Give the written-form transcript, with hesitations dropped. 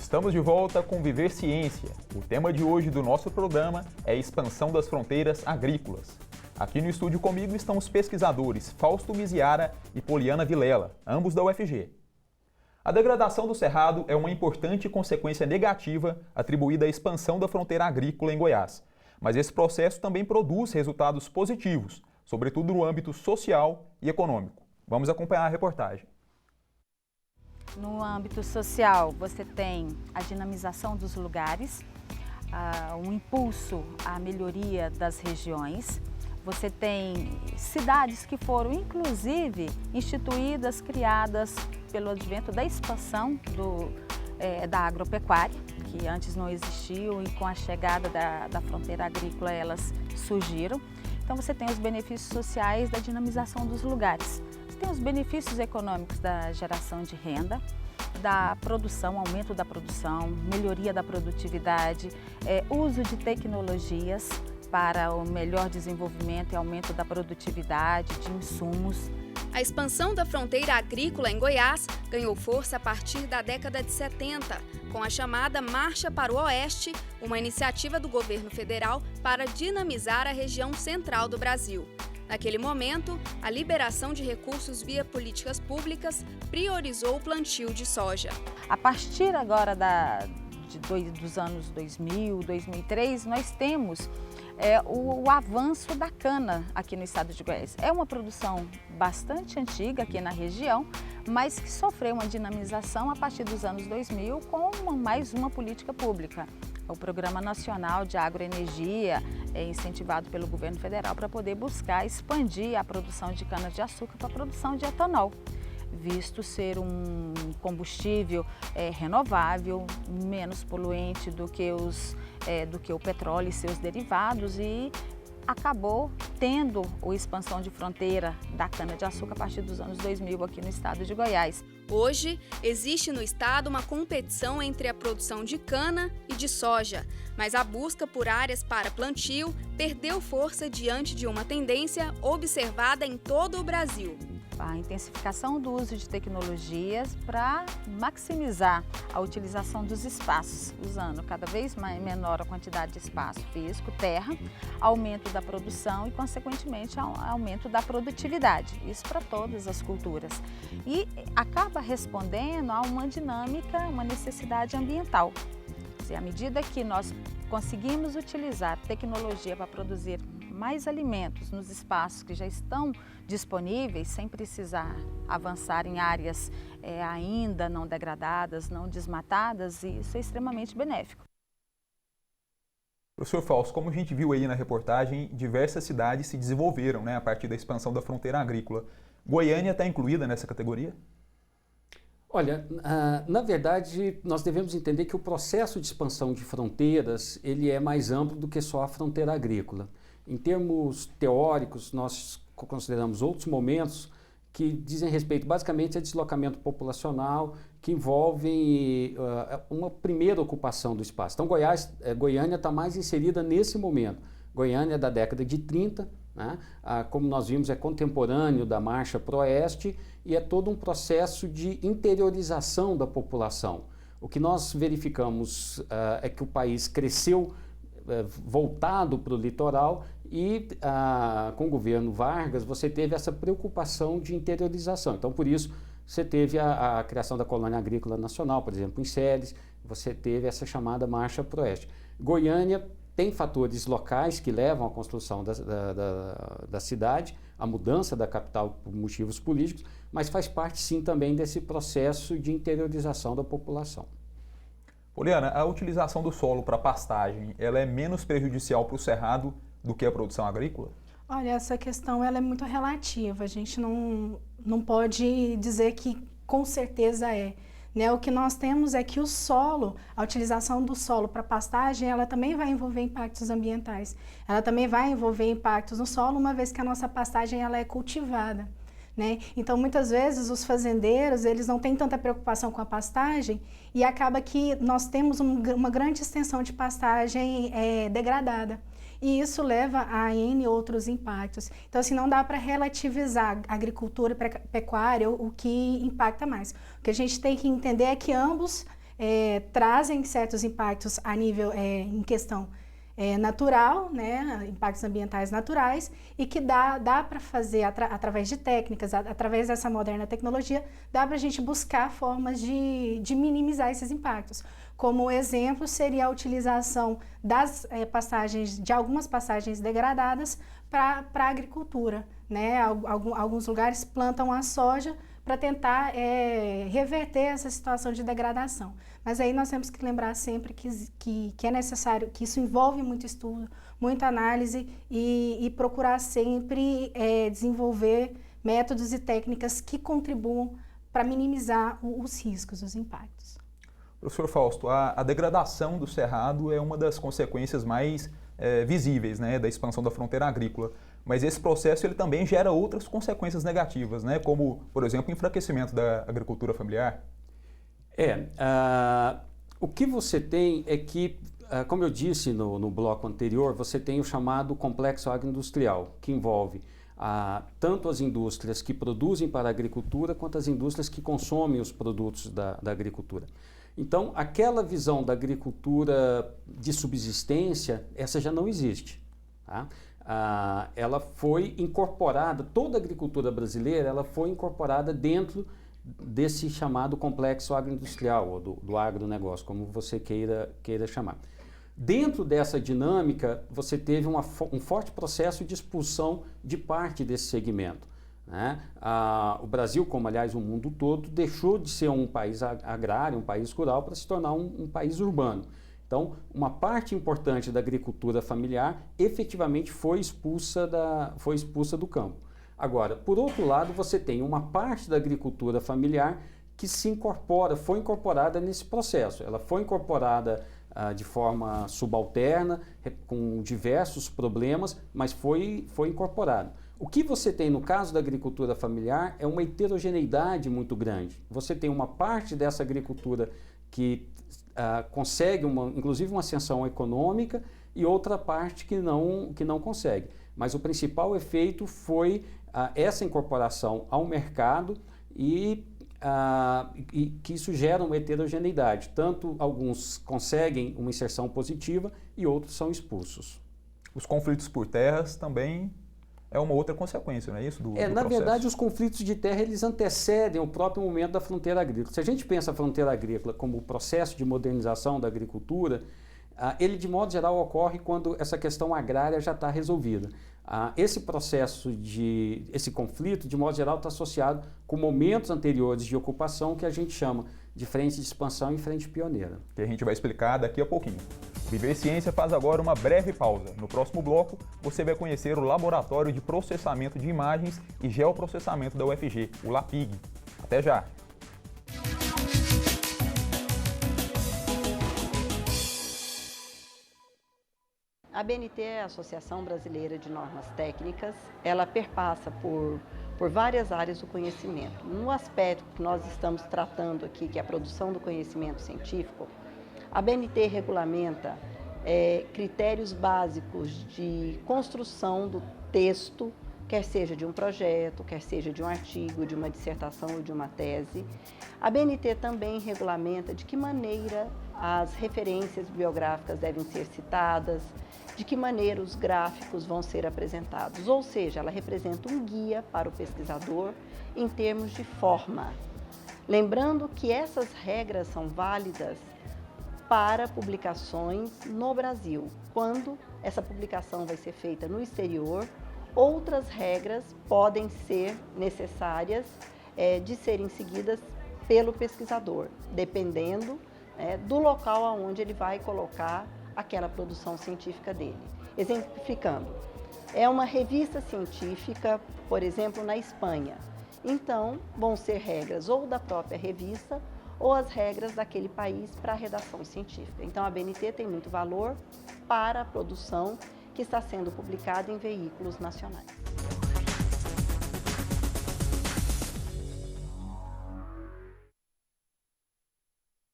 Estamos de volta com Viver Ciência. O tema de hoje do nosso programa é a expansão das fronteiras agrícolas. Aqui no estúdio comigo estão os pesquisadores Fausto Miziara e Poliana Vilela, ambos da UFG. A degradação do cerrado é uma importante consequência negativa atribuída à expansão da fronteira agrícola em Goiás. Mas esse processo também produz resultados positivos, sobretudo no âmbito social e econômico. Vamos acompanhar a reportagem. No âmbito social, você tem a dinamização dos lugares, um impulso à melhoria das regiões. Você tem cidades que foram, inclusive, instituídas, criadas pelo advento da expansão da agropecuária, que antes não existiam e com a chegada da fronteira agrícola elas surgiram. Então você tem os benefícios sociais da dinamização dos lugares. Tem os benefícios econômicos da geração de renda, da produção, aumento da produção, melhoria da produtividade, uso de tecnologias para o melhor desenvolvimento e aumento da produtividade, de insumos. A expansão da fronteira agrícola em Goiás ganhou força a partir da década de 70, com a chamada Marcha para o Oeste, uma iniciativa do governo federal para dinamizar a região central do Brasil. Naquele momento, a liberação de recursos via políticas públicas priorizou o plantio de soja. A partir agora dos anos 2000, 2003, nós temos o avanço da cana aqui no estado de Goiás. É uma produção bastante antiga aqui na região, mas que sofreu uma dinamização a partir dos anos 2000 com mais uma política pública. O Programa Nacional de Agroenergia é incentivado pelo governo federal para poder buscar expandir a produção de cana-de-açúcar para a produção de etanol, visto ser um combustível renovável, menos poluente do que o petróleo e seus derivados, e acabou tendo a expansão de fronteira da cana-de-açúcar a partir dos anos 2000 aqui no estado de Goiás. Hoje, existe no estado uma competição entre a produção de cana e de soja, mas a busca por áreas para plantio perdeu força diante de uma tendência observada em todo o Brasil. A intensificação do uso de tecnologias para maximizar a utilização dos espaços, usando cada vez menor a quantidade de espaço físico, terra, aumento da produção e, consequentemente, aumento da produtividade. Isso para todas as culturas. E acaba respondendo a uma dinâmica, uma necessidade ambiental. À medida que nós conseguimos utilizar tecnologia para produzir mais alimentos nos espaços que já estão disponíveis, sem precisar avançar em áreas ainda não degradadas, não desmatadas, e isso é extremamente benéfico. Professor Fausto, como a gente viu aí na reportagem, diversas cidades se desenvolveram, a partir da expansão da fronteira agrícola. Goiânia está incluída nessa categoria? Olha, na verdade, nós devemos entender que o processo de expansão de fronteiras ele é mais amplo do que só a fronteira agrícola. Em termos teóricos, nós consideramos outros momentos que dizem respeito basicamente a deslocamento populacional, que envolvem uma primeira ocupação do espaço. Então, Goiânia está mais inserida nesse momento. Goiânia é da década de 30, né? Como nós vimos, é contemporâneo da Marcha para o Oeste e é todo um processo de interiorização da população. O que nós verificamos é que o país cresceu voltado para o litoral e com o governo Vargas você teve essa preocupação de interiorização. Então, por isso, você teve a criação da Colônia Agrícola Nacional, por exemplo, em Ceres, você teve essa chamada Marcha para o Oeste. Goiânia tem fatores locais que levam à construção da cidade, a mudança da capital por motivos políticos, mas faz parte sim também desse processo de interiorização da população. Poliana, a utilização do solo para pastagem, ela é menos prejudicial para o cerrado do que a produção agrícola? Olha, essa questão ela é muito relativa, a gente não pode dizer que com certeza é. O que nós temos é que o solo, a utilização do solo para pastagem, ela também vai envolver impactos ambientais. Ela também vai envolver impactos no solo, uma vez que a nossa pastagem ela é cultivada. Então, muitas vezes, os fazendeiros, eles não têm tanta preocupação com a pastagem e acaba que nós temos uma grande extensão de pastagem degradada. E isso leva a N outros impactos. Então, assim, não dá para relativizar a agricultura e pecuária o que impacta mais. O que a gente tem que entender é que ambos trazem certos impactos a nível, em questão natural, né, impactos ambientais naturais, e que dá para fazer através de técnicas, através dessa moderna tecnologia, dá para a gente buscar formas de minimizar esses impactos. Como exemplo, seria a utilização das de algumas passagens degradadas para a agricultura, né? Alguns lugares plantam a soja para tentar reverter essa situação de degradação. Mas aí nós temos que lembrar sempre que é necessário, que isso envolve muito estudo, muita análise e procurar sempre desenvolver métodos e técnicas que contribuam para minimizar os riscos, os impactos. Professor Fausto, a degradação do cerrado é uma das consequências mais visíveis, né, da expansão da fronteira agrícola. Mas esse processo ele também gera outras consequências negativas, né, como, por exemplo, o enfraquecimento da agricultura familiar. O que você tem é que, como eu disse no bloco anterior, você tem o chamado complexo agroindustrial, que envolve tanto as indústrias que produzem para a agricultura, quanto as indústrias que consomem os produtos da agricultura. Então, aquela visão da agricultura de subsistência, essa já não existe. Tá? Ela foi incorporada, toda a agricultura brasileira, ela foi incorporada dentro desse chamado complexo agroindustrial, ou do agronegócio, como você queira chamar. Dentro dessa dinâmica, você teve um forte processo de expulsão de parte desse segmento. Né? O Brasil, como aliás o mundo todo, deixou de ser um país agrário, um país rural, para se tornar um país urbano. Então, uma parte importante da agricultura familiar efetivamente foi expulsa do campo. Agora, por outro lado, você tem uma parte da agricultura familiar que foi incorporada nesse processo. Ela foi incorporada de forma subalterna, com diversos problemas, mas foi incorporada. O que você tem no caso da agricultura familiar é uma heterogeneidade muito grande. Você tem uma parte dessa agricultura que consegue inclusive uma ascensão econômica e outra parte que não consegue. Mas o principal efeito foi essa incorporação ao mercado e que isso gera uma heterogeneidade. Tanto alguns conseguem uma inserção positiva e outros são expulsos. Os conflitos por terras também é uma outra consequência, não é isso? Do na processo. verdade, os conflitos de terra eles antecedem o próprio momento da fronteira agrícola. Se a gente pensa a fronteira agrícola como o processo de modernização da agricultura, ele de modo geral ocorre quando essa questão agrária já está resolvida. Esse conflito, de modo geral, está associado com momentos anteriores de ocupação que a gente chama de frente de expansão e frente pioneira. Que a gente vai explicar daqui a pouquinho. Viver Ciência faz agora uma breve pausa. No próximo bloco, você vai conhecer o Laboratório de Processamento de Imagens e Geoprocessamento da UFG, o LAPIG. Até já! A ABNT é a Associação Brasileira de Normas Técnicas. Ela perpassa por várias áreas do conhecimento. No aspecto que nós estamos tratando aqui, que é a produção do conhecimento científico, a ABNT regulamenta critérios básicos de construção do texto, quer seja de um projeto, quer seja de um artigo, de uma dissertação ou de uma tese. A ABNT também regulamenta de que maneira as referências bibliográficas devem ser citadas, de que maneira os gráficos vão ser apresentados, ou seja, ela representa um guia para o pesquisador em termos de forma. Lembrando que essas regras são válidas para publicações no Brasil. Quando essa publicação vai ser feita no exterior, outras regras podem ser necessárias de serem seguidas pelo pesquisador, dependendo do local aonde ele vai colocar aquela produção científica dele. Exemplificando, é uma revista científica, por exemplo, na Espanha. Então, vão ser regras ou da própria revista ou as regras daquele país para a redação científica. Então, a ABNT tem muito valor para a produção que está sendo publicada em veículos nacionais.